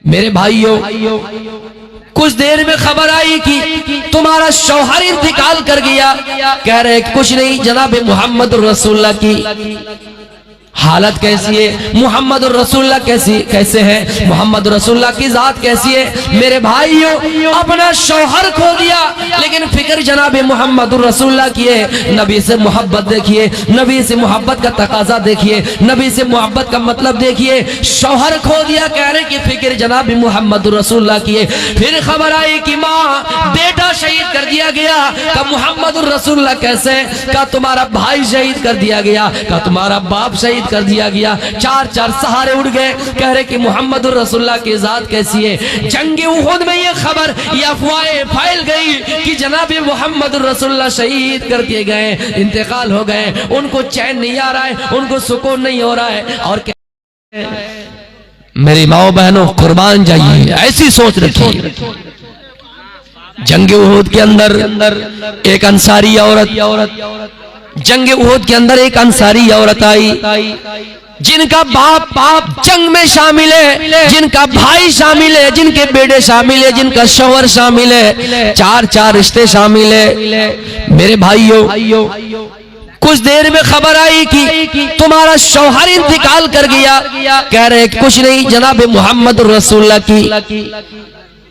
मेरे भाइयों, कुछ देर में खबर आई कि तुम्हारा शौहर इंतकाल कर गया। कह रहे कुछ नहीं जनाब, मोहम्मद रसूलुल्लाह की हालत कैसी है, मोहम्मद रसूलुल्लाह कैसे है, मोहम्मद रसूलुल्लाह की जात कैसी है। मेरे भाइयों, अपना शौहर खो दिया लेकिन फिक्र जनाब मोहम्मद रसूलुल्लाह की है। नबी से मोहब्बत देखिए, नबी से मोहब्बत का तकाजा देखिए, नबी से मोहब्बत का मतलब देखिए। शौहर खो दिया, कह रहे कि फिक्र जनाब मोहम्मद रसूलुल्लाह की है। फिर खबर आई कि माँ बेटा शहीद कर दिया गया। का मोहम्मद रसूलुल्लाह कैसे, का तुम्हारा भाई शहीद कर दिया गया, का तुम्हारा बाप शहीद कर दिया गया। चार चार सहारे उड़ गए। कह रहे कि मोहम्मद रसूलुल्लाह की जात कैसी है। जंग उहुद में ये खबर, ये अफवाहें फैल गई कि जनाब मोहम्मद रसूलुल्लाह शहीद कर दिए गए, इंतकाल हो गए। उनको चैन नहीं आ रहा है, उनको सुकून नहीं हो रहा है। और मेरी माओ बहनों, कुर्बान जाइए, ऐसी सोच रखिए। जंग उहुद के अंदर एक अंसारी औरत, जंग उहुद के अंदर एक अंसारी औरत आई जिनका बाप जंग में शामिल है, जिनका भाई शामिल है, जिनके बेटे शामिल है, जिनका शौहर शामिल है, चार चार रिश्ते शामिल है। मेरे भाइयों, कुछ देर में खबर आई कि तुम्हारा शौहर इंतकाल कर गया। कह रहे कुछ नहीं जनाब मोहम्मद रसूलुल्लाह की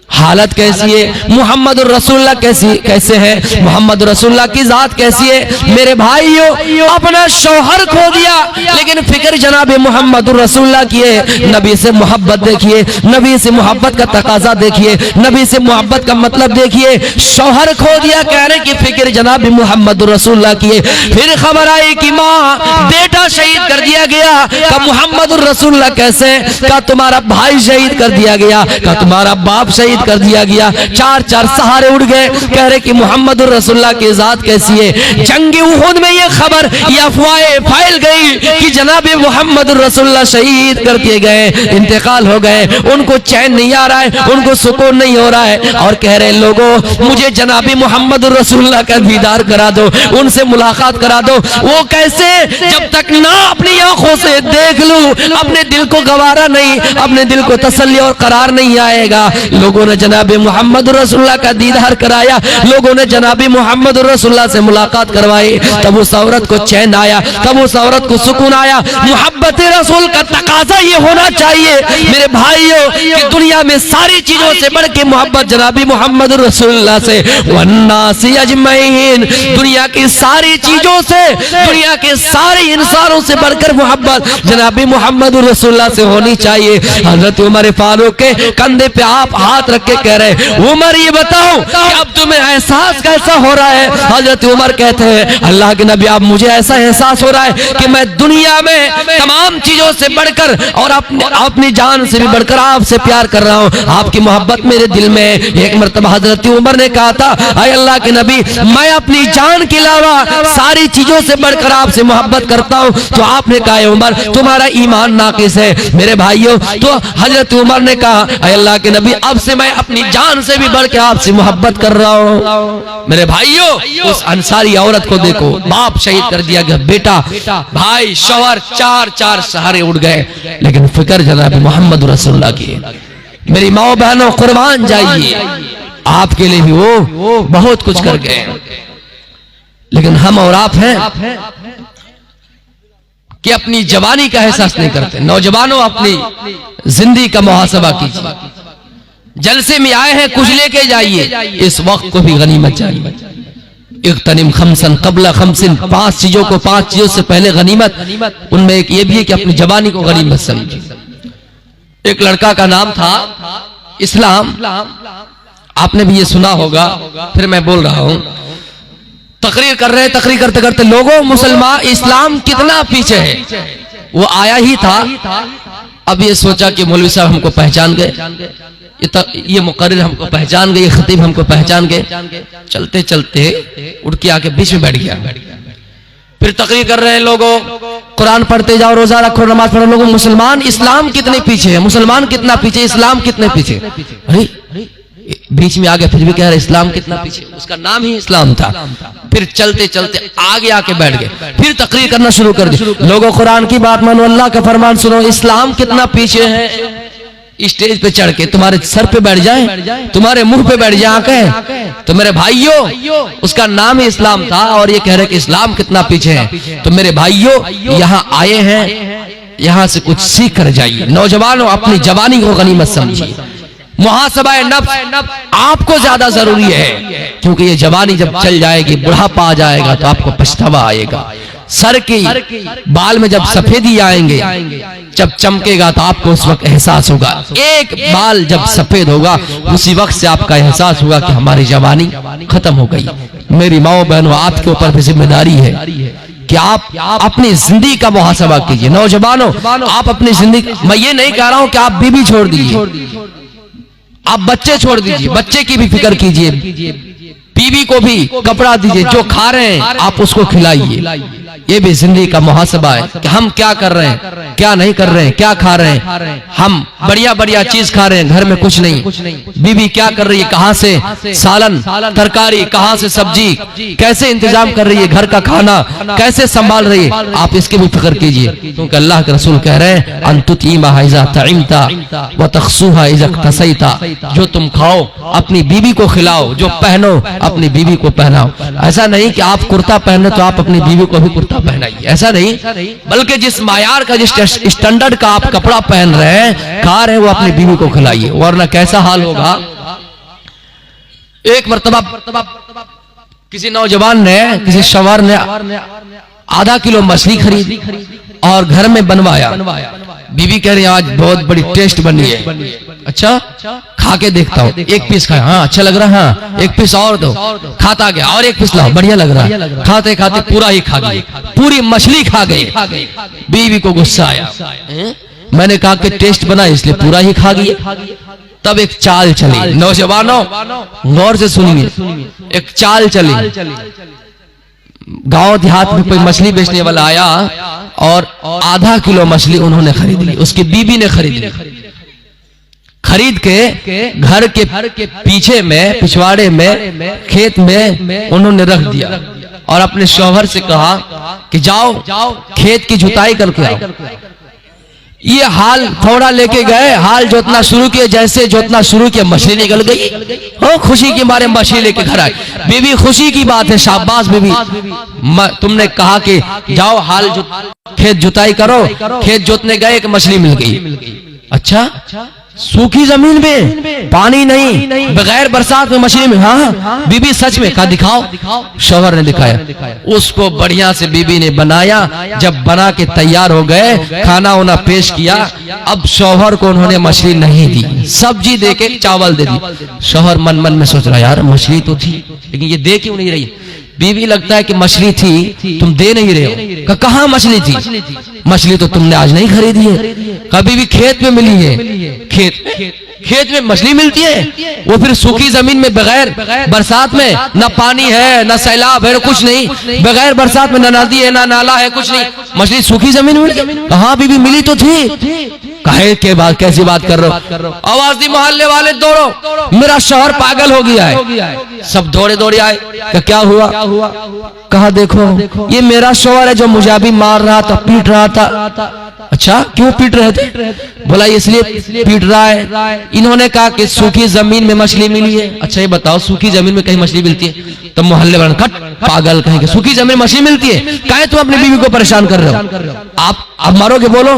हालत कैसी है, मोहम्मद रसूलुल्लाह कैसे है, मोहम्मद रसूलुल्लाह की जात कैसी है। मेरे भाइयों, अपना शौहर खो दिया लेकिन फिक्र जनाब मोहम्मद रसूलुल्लाह की है। नबी से मोहब्बत देखिए, नबी से मोहब्बत का तकाजा देखिए, नबी से मोहब्बत का मतलब देखिए। शौहर खो दिया, कह रहे कि फिक्र जनाब मोहम्मद रसूलुल्लाह की है। फिर खबर आई कि माँ बेटा शहीद कर दिया गया। का मोहम्मद रसूलुल्लाह कैसे, का तुम्हारा भाई शहीद कर दिया गया, का तुम्हारा बाप शहीद कर दिया गया। चार चार सहारे उड़ गए। कह रहे कि मोहम्मद रसूलुल्लाह की जात कैसी है। जंग उहुद में ये खबर, ये अफवाहें फैल गई कि जनाब मोहम्मद रसूलुल्लाह शहीद कर दिए गए, इंतकाल हो गए। उनको चैन नहीं आ रहा है, उनको सुकून नहीं हो रहा है। और कह रहे लोगों, मुझे जनाब मोहम्मद रसूलुल्लाह का दीदार करा दो, उनसे मुलाकात करा दो। वो कैसे, जब तक ना अपनी आंखों से देख लूं अपने दिल को गवारा नहीं, अपने दिल को तसल्ली और करार नहीं आएगा। लोगों ने जनाब मोहम्मद रसूलुल्लाह का दीदार कराया, लोगों ने जनाब मोहम्मद रसूलुल्लाह से मुलाकात करवाई। तब उस औरत को चैन आया, तब उस औरत को सुकून आया। मोहब्बत रसूल का तकाजा ये होना चाहिए मेरे भाइयों कि दुनिया में सारी चीजों से बढ़ के मोहब्बत जनाब मोहम्मद रसूलुल्लाह से, वन्नासी अजमईन, दुनिया की सारी चीजों से, दुनिया के सारे इंसानों से बढ़कर मोहब्बत जनाब मोहम्मद रसूलुल्लाह से होनी चाहिए। हजरत उमर फारूक के कंधे पे आप हाथ रख के कह रहे, उमर ये बताओ कि अब तुम्हें एहसास कैसा हो रहा है। हजरत उमर कहते हैं, अल्लाह के नबी आप मुझे ऐसा एहसास हो रहा है कि मैं दुनिया में तमाम चीजों से बढ़कर और अपनी जान से भी बढ़कर आपसे प्यार कर रहा हूँ, आपकी मोहब्बत मेरे दिल में। एक मरतबा हजरत उमर ने कहा था, अय अल्लाह के नबी मैं अपनी जान के अलावा सारी चीजों से बढ़कर आपसे मोहब्बत करता हूँ। तो आपने कहा उमर तुम्हारा ईमान नाकिस है। मेरे भाइयों, तो हजरत उमर ने कहा, अय अल्लाह के नबी अब से मैं अपनी जान से भी बढ़ के आपसे मोहब्बत कर रहा हूँ। मेरे भाइयों, उस अंसारी औरत को देखो, बाप शहीद कर दिया गया, बेटा, भाई, शौहर, चार चार सहारे उड़ गए लेकिन फिक्र जनाब मोहम्मद रसूलुल्लाह की। मेरी माओ बहनों, कुर्बान जाइए, आपके लिए भी वो बहुत कुछ कर गए लेकिन हम और आप हैं कि अपनी जवानी का एहसास नहीं करते। नौजवानों, अपनी जिंदगी का मुहासबा कीजिए। जलसे में आए हैं, कुछ लेके जाइए, इस वक्त को भी गनीमत चाहिए। इख्तनिम खमसन कबला खमसिन, पांच चीजों को पांच चीजों से पहले गनीमत। उनमें एक ये भी है कि अपनी जवानी को गनीमत समझिए। एक लड़का का नाम था इस्लाम, आपने भी ये सुना होगा, फिर मैं बोल रहा हूं। तकरीर कर रहे, तकरीर करते करते लोगों, मुसलमान इस्लाम कितना पीछे है। वो आया ही था, अब ये सोचा कि मौलवी साहब हमको पहचान गए, ये मुकर्रिर हमको पहचान गए, ये खतीब हमको पहचान गए। चलते चलते उठ के आके बीच में बैठ गया। फिर तकरीर कर रहे हैं लोगों, कुरान पढ़ते जाओ, रोजा रखो, नमाज पढ़ो। लोगों, मुसलमान इस्लाम कितने पीछे है, मुसलमान कितना पीछे, इस्लाम कितने पीछे। अरे बीच में आगे फिर भी कह रहे इस्लाम कितना पीछे, उसका नाम ही इस्लाम था। फिर चलते चलते आगे आके बैठ गए, फिर तकरीर करना शुरू कर दी। लोगों, कुरान की बात मानो, अल्लाह का फरमान सुनो, इस्लाम कितना पीछे है। स्टेज पे चढ़ के तुम्हारे सर पे बैठ जाए, तुम्हारे मुंह पे बैठ जाए आके, तो मेरे भाइयों उसका नाम ही इस्लाम था और ये कह रहे कि इस्लाम कितना पीछे है। तो मेरे भाइयों यहाँ आए हैं, यहाँ से कुछ सीख कर जाइए। नौजवानों अपनी जवानी को गनीमत समझिए। मुहासबाए नफ्स आपको ज्यादा जरूरी है, क्योंकि ये जवानी जब चल जाएगी, बुढ़ापा आ जाएगा तो आपको पछतावा आएगा। सर की बाल में जब सफेदी आएंगे, जब चमकेगा तो आपको उस वक्त एहसास होगा। एक बाल जब सफेद होगा उसी वक्त से आपका एहसास होगा कि हमारी जवानी खत्म हो गई। मेरी माओ बहनों, आपके ऊपर भी जिम्मेदारी है कि आप अपनी जिंदगी का मुहासबा कीजिए। नौजवानों, आप अपनी जिंदगी, मैं ये नहीं कह रहा हूं कि आप बीवी छोड़ दीजिए, आप बच्चे छोड़ दीजिए, बच्चे की भी फिक्र कीजिए, बीवी को भी कपड़ा दीजिए, जो खा रहे हैं आप उसको खिलाइए। ये भी जिंदगी का मुहासबा है कि हम क्या कर रहे हैं, क्या नहीं कर रहे हैं, क्या खा रहे हैं। हम बढ़िया बढ़िया चीज खा रहे हैं, घर में कुछ नहीं। बीवी क्या कर रही है, कहाँ से सालन तरकारी, कहाँ से सब्जी, कैसे इंतजाम कर रही है, घर का खाना कैसे संभाल रही है, आप इसकी भी फिक्र कीजिए। क्योंकि अल्लाह के रसूल कह रहे हैं, अंतुतीमा इज़ा तइमता व तखसूहा इज़ा तसैता, जो तुम खाओ अपनी बीवी को खिलाओ, जो पहनो अपनी बीवी को पहनाओ। ऐसा नहीं कि आप कुर्ता पहने तो आप अपनी बीवी को भी कुर्ता पहनाइए, ऐसा नहीं, बल्कि जिस मायार का, जिस स्टैंडर्ड का आप कपड़ा पहन रहे हैं, खा रहे हैं, वो अपनी बीवी को खिलाइए, वरना कैसा हाल होगा। एक मर्तबा किसी नौजवान ने, किसी शवार ने आधा किलो मछली खरीदी और घर में बनवाया। बीवी कह रही है आज बहुत बड़ी टेस्ट बनी है। अच्छा, खा के देखता हूँ, एक पीस खाया, हाँ अच्छा लग रहा है, हाँ एक पीस और दो, खाता गया, और एक पीस लाओ, बढ़िया लग रहा है, खाते खाते पूरा ही खा गई, पूरी मछली खा गई। बीवी को गुस्सा आया, मैंने कहा कि टेस्ट बना इसलिए पूरा ही खा गई। तब एक चाल चली, नौजवानों गौर से सुनिए, एक चाल चली। गांव देहात में कोई मछली बेचने वाला आया और आधा किलो मछली उन्होंने खरीद ली, उसकी बीबी ने खरीद ली। खरीद के घर के पीछे में, पिछवाड़े में, खेत में उन्होंने रख दिया और अपने शौहर से कहा कि जाओ खेत की जुताई करके आओ। ये हाल थोड़ा लेके गए, हाल जोतना शुरू किए, जैसे जोतना शुरू किया मछली निकल गई। हो खुशी के मारे मछली लेके घर आए। बीवी खुशी की बात है, शाबाश बीवी, तुमने कहा कि जाओ हाल खेत जुताई करो, खेत जोतने गए, एक मछली मिल गई। अच्छा, सूखी जमीन में पानी नहीं, बगैर बरसात में मछली में, हाँ बीबी सच में, कहा दिखाओ। शौहर ने दिखाया, उसको बढ़िया से बीबी ने बनाया। जब बना के तैयार हो गए, खाना वाना पेश किया, अब शौहर को उन्होंने मछली नहीं दी, सब्जी दे के चावल दे दी। शौहर मन मन में सोच रहा यार मछली तो थी, लेकिन ये दे क्यों नहीं रही। बीवी लगता है कि मछली थी, तुम दे नहीं रहे हो। कहाँ मछली थी, मछली तो तुमने आज नहीं खरीदी है। कभी भी खेत में मिली है, खेत में मछली मिलती है, वो फिर सूखी जमीन में बगैर बरसात में, न पानी है न सैलाब है, कुछ नहीं, बगैर बरसात में न नदी है न नाला है, कुछ नहीं, मछली सूखी जमीन में कहाँ बीबी मिली तो थी। कहे के बाद कैसी बात कर रहे हो, आवाज दी मोहल्ले वाले दौड़ो, मेरा शौहर पागल हो गया है। सब दौड़े दौड़े आए, क्या हुआ, कहा देखो ये मेरा शौहर है जो मुझे अभी मार रहा था, पीट रहा था। अच्छा, क्यों पीट रहे थे, बोला इसलिए पीट रहा है। इन्होंने कहा कि सूखी जमीन में मछली मिली है। अच्छा ये बताओ सूखी जमीन में कहीं मछली मिलती है, तो मोहल्ले वाले कट पागल कहेंगे, सूखी जमीन में मछली मिलती है, कहे तुम अपनी बीवी को परेशान कर रहे हो, आप अब मारोगे, बोलो,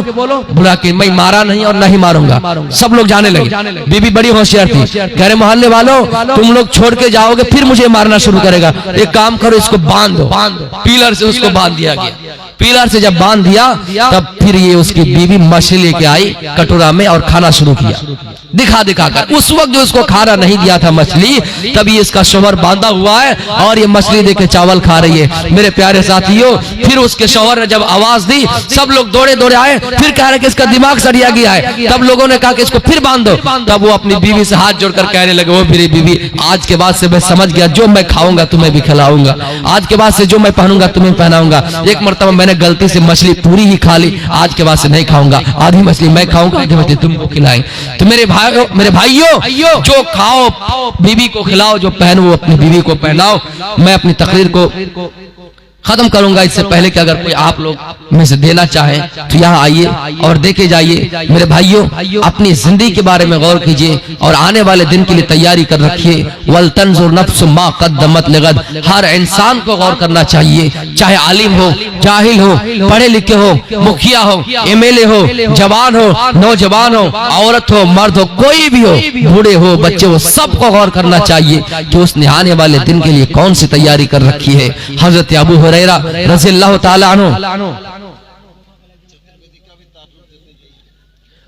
बोला कि मैं मारा नहीं और नहीं मारूंगा। सब लोग जाने लगे। बीबी बड़ी होशियार थी, कह रहे मोहल्ले वालों तुम लोग छोड़ के जाओगे फिर मुझे मारना शुरू करेगा, एक काम करो इसको बांध दो। पिलर से उसको बांध दिया गया। पिलर से जब बांध दिया तब फिर ये उसकी बीवी मछली लेके आई कटोरा में और खाना शुरू किया, दिखा दिखा कर। उस वक्त जो उसको खाना नहीं दिया था मछली, तभी इसका शौहर बांधा हुआ है और ये मछली देके चावल खा रही है। मेरे प्यारे साथियों, फिर उसके शौहर ने जब आवाज दी, सब लोग दौड़े दौड़े आए, फिर कह रहे कि इसका दिमाग सड़िया गया है। तब लोगों ने कहा कि इसको फिर बांध दो। तब वो अपनी बीवी से हाथ जोड़कर कहने लगे, वो मेरी बीवी, आज के बाद से मैं समझ गया, जो मैं खाऊंगा तुम्हें भी खिलाऊंगा, आज के बाद से जो मैं पहनूंगा तुम्हें पहनाऊंगा। एक मरतबा मैंने गलती से मछली पूरी ही खा ली, आज के बाद से नहीं खाऊंगा, आधी मछली मैं खाऊंगा, आधी मछली तुमको खिलाएं। तो मेरे भाइयों, जो खाओ बीवी को खिलाओ, जो पहनो वो अपनी बीवी को पहनाओ। मैं अपनी तकरीर को खत्म करूंगा इससे पहले कि अगर कोई आप लोग में से देना चाहे तो यहाँ आइए और देखे जाइए। मेरे भाइयों, अपनी जिंदगी के बारे में गौर कीजिए और आने वाले दिन के लिए तैयारी कर रखिए। वल तंजुर नफ्सु मा क़द्दमत लिगद, हर इंसान को गौर करना चाहिए, चाहे आलिम हो, जाहिल हो, पढ़े लिखे हो, मुखिया हो, एमएलए हो, जवान हो, नौजवान हो, औरत हो, मर्द हो, कोई भी हो, बूढ़े हो, बच्चे हो, सबको गौर करना चाहिए कि उसने आने वाले दिन के लिए कौन सी तैयारी कर रखी है। हजरत अबू हुरैरा रज़ियल्लाहु ताला अन्हु,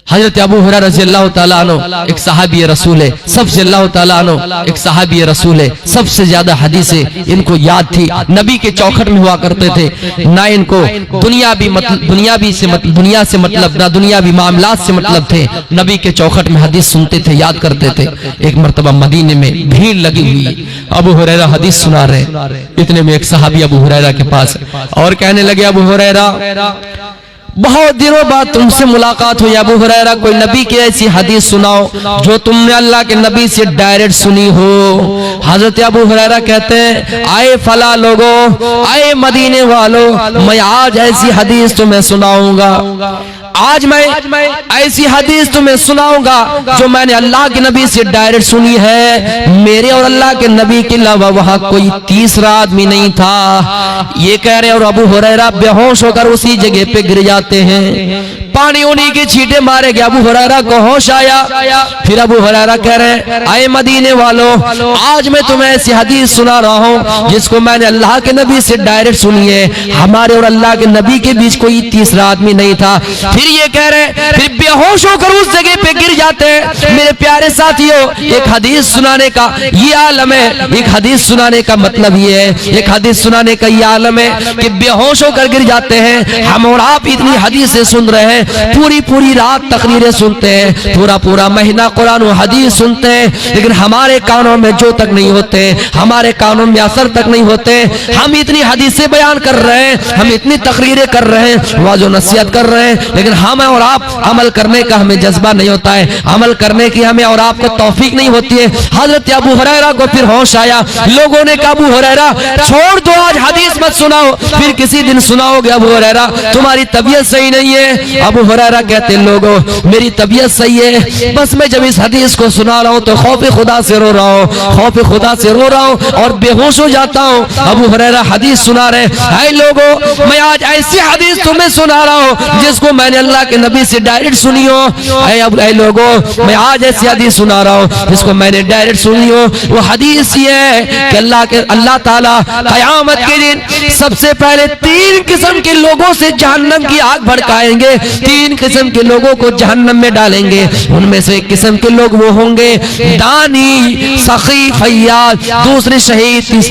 हजरत अबू हुरैरा रज़ियल्लाहु ताला अन्हु एक सहाबी रसूल है, सबसे अल्लाह ताला अन्हु एक सहाबी रसूल है, सबसे ज्यादा हदीसें इनको याद थी, नबी के चौखट में हुआ करते थे। ना इनको दुनिया से मतलब ना दुनियावी मामलात से मतलब थे, नबी के चौखट में हदीस सुनते थे, याद करते थे। एक मर्तबा मदीने में भीड़ लगी हुई, अबू हुरैरा हदीस सुना रहे, इतने में एक सहाबी अबू हुरैरा के पास और कहने लगे, अबू हुरैरा बहुत दिनों बाद तुमसे मुलाकात हुई, अबू हुरैरा कोई नबी की ऐसी हदीस सुनाओ जो तुमने अल्लाह के नबी से डायरेक्ट सुनी हो। हजरत अबू हुरैरा कहते हैं, आए फला लोगो, आए मदीने वालों, मैं आज ऐसी हदीस तुम्हें सुनाऊंगा, आज मैं ऐसी हदीस तुम्हें सुनाऊंगा जो मैंने अल्लाह के नबी से डायरेक्ट सुनी है। मेरे और अल्लाह के नबी के अलावा वहां कोई तीसरा आदमी नहीं था। ये कह रहे और अबू हुरैरा बेहोश होकर उसी जगह पे गिर जाते हैं। पानी उन्हीं के छींटे मारे गए, अबू हुरैरा को होश आया। फिर अबू हुरैरा कह रहे, आए मदीने वालों, आज मैं तुम्हें ऐसी हदीस सुना रहा हूँ जिसको मैंने अल्लाह के नबी से डायरेक्ट सुनी है। हमारे और अल्लाह के नबी के बीच कोई तीसरा आदमी नहीं था। फिर ये कह रहे, फिर बेहोश होकर उस जगह पे गिर जाते हैं। मेरे प्यारे साथियों, एक हदीस सुनाने का ये आलम है, एक हदीस सुनाने का मतलब ये है, एक हदीस सुनाने का ये आलम है कि बेहोश होकर गिर जाते हैं। हम और आप इतनी हदीसें सुन रहे हैं, पूरी रात तकरीरें सुनते हैं, पूरा महीना कुरान और हदीस सुनते हैं, लेकिन हमारे कानों में जो तक नहीं होते, हमारे कानों में असर तक नहीं होते। हम इतनी हदीसें बयान कर रहे हैं, हम इतनी तकरीरें कर रहे हैं, वाज़ो नसीहत कर रहे हैं, लेकिन हम और आप अमल करने का हमें जज्बा नहीं होता है, अमल करने की हमें और आपको तौफीक नहीं होती है। हजरत अबू हुरैरा को फिर होश आया। लोगों ने कहा, अबू हुरैरा छोड़ दो, आज हदीस मत सुनाओ, फिर किसी दिन सुनाओगे। अबू हुरैरा तुम्हारी तबीयत सही नहीं है। अबू हुरैरा कहते, लोगों मेरी तबीयत सही है, बस मैं जब इस हदीस को सुना रहा हूँ तो खौफ खुदा से रो रहा हूँ, खौफ खुदा से रो रहा हूँ और बेहोश हो जाता हूँ। अबू हुरैरा हदीस सुना रहे, हाय लोगों मैं आज ऐसी हदीस तुम्हें सुना रहा हूँ जिसको मैंने अल्लाह के नबी से डायरेक्ट सुनी हो। ऐ लोगों मैं आज ऐसी हदीस सुना रहा हूँ जिसको मैंने डायरेक्ट सुनी हो। वो हदीस ये है कि अल्लाह ताला क़यामत के दिन सबसे पहले 3 किस्म के लोगों से जहन्नम की आग भड़काएंगे, 3 किस्म के लोगों को जहन्नम में डालेंगे। उनमें से एक किस्म के लोग वो होंगे दानी, सखी, फैयाज, दूसरे शहीद,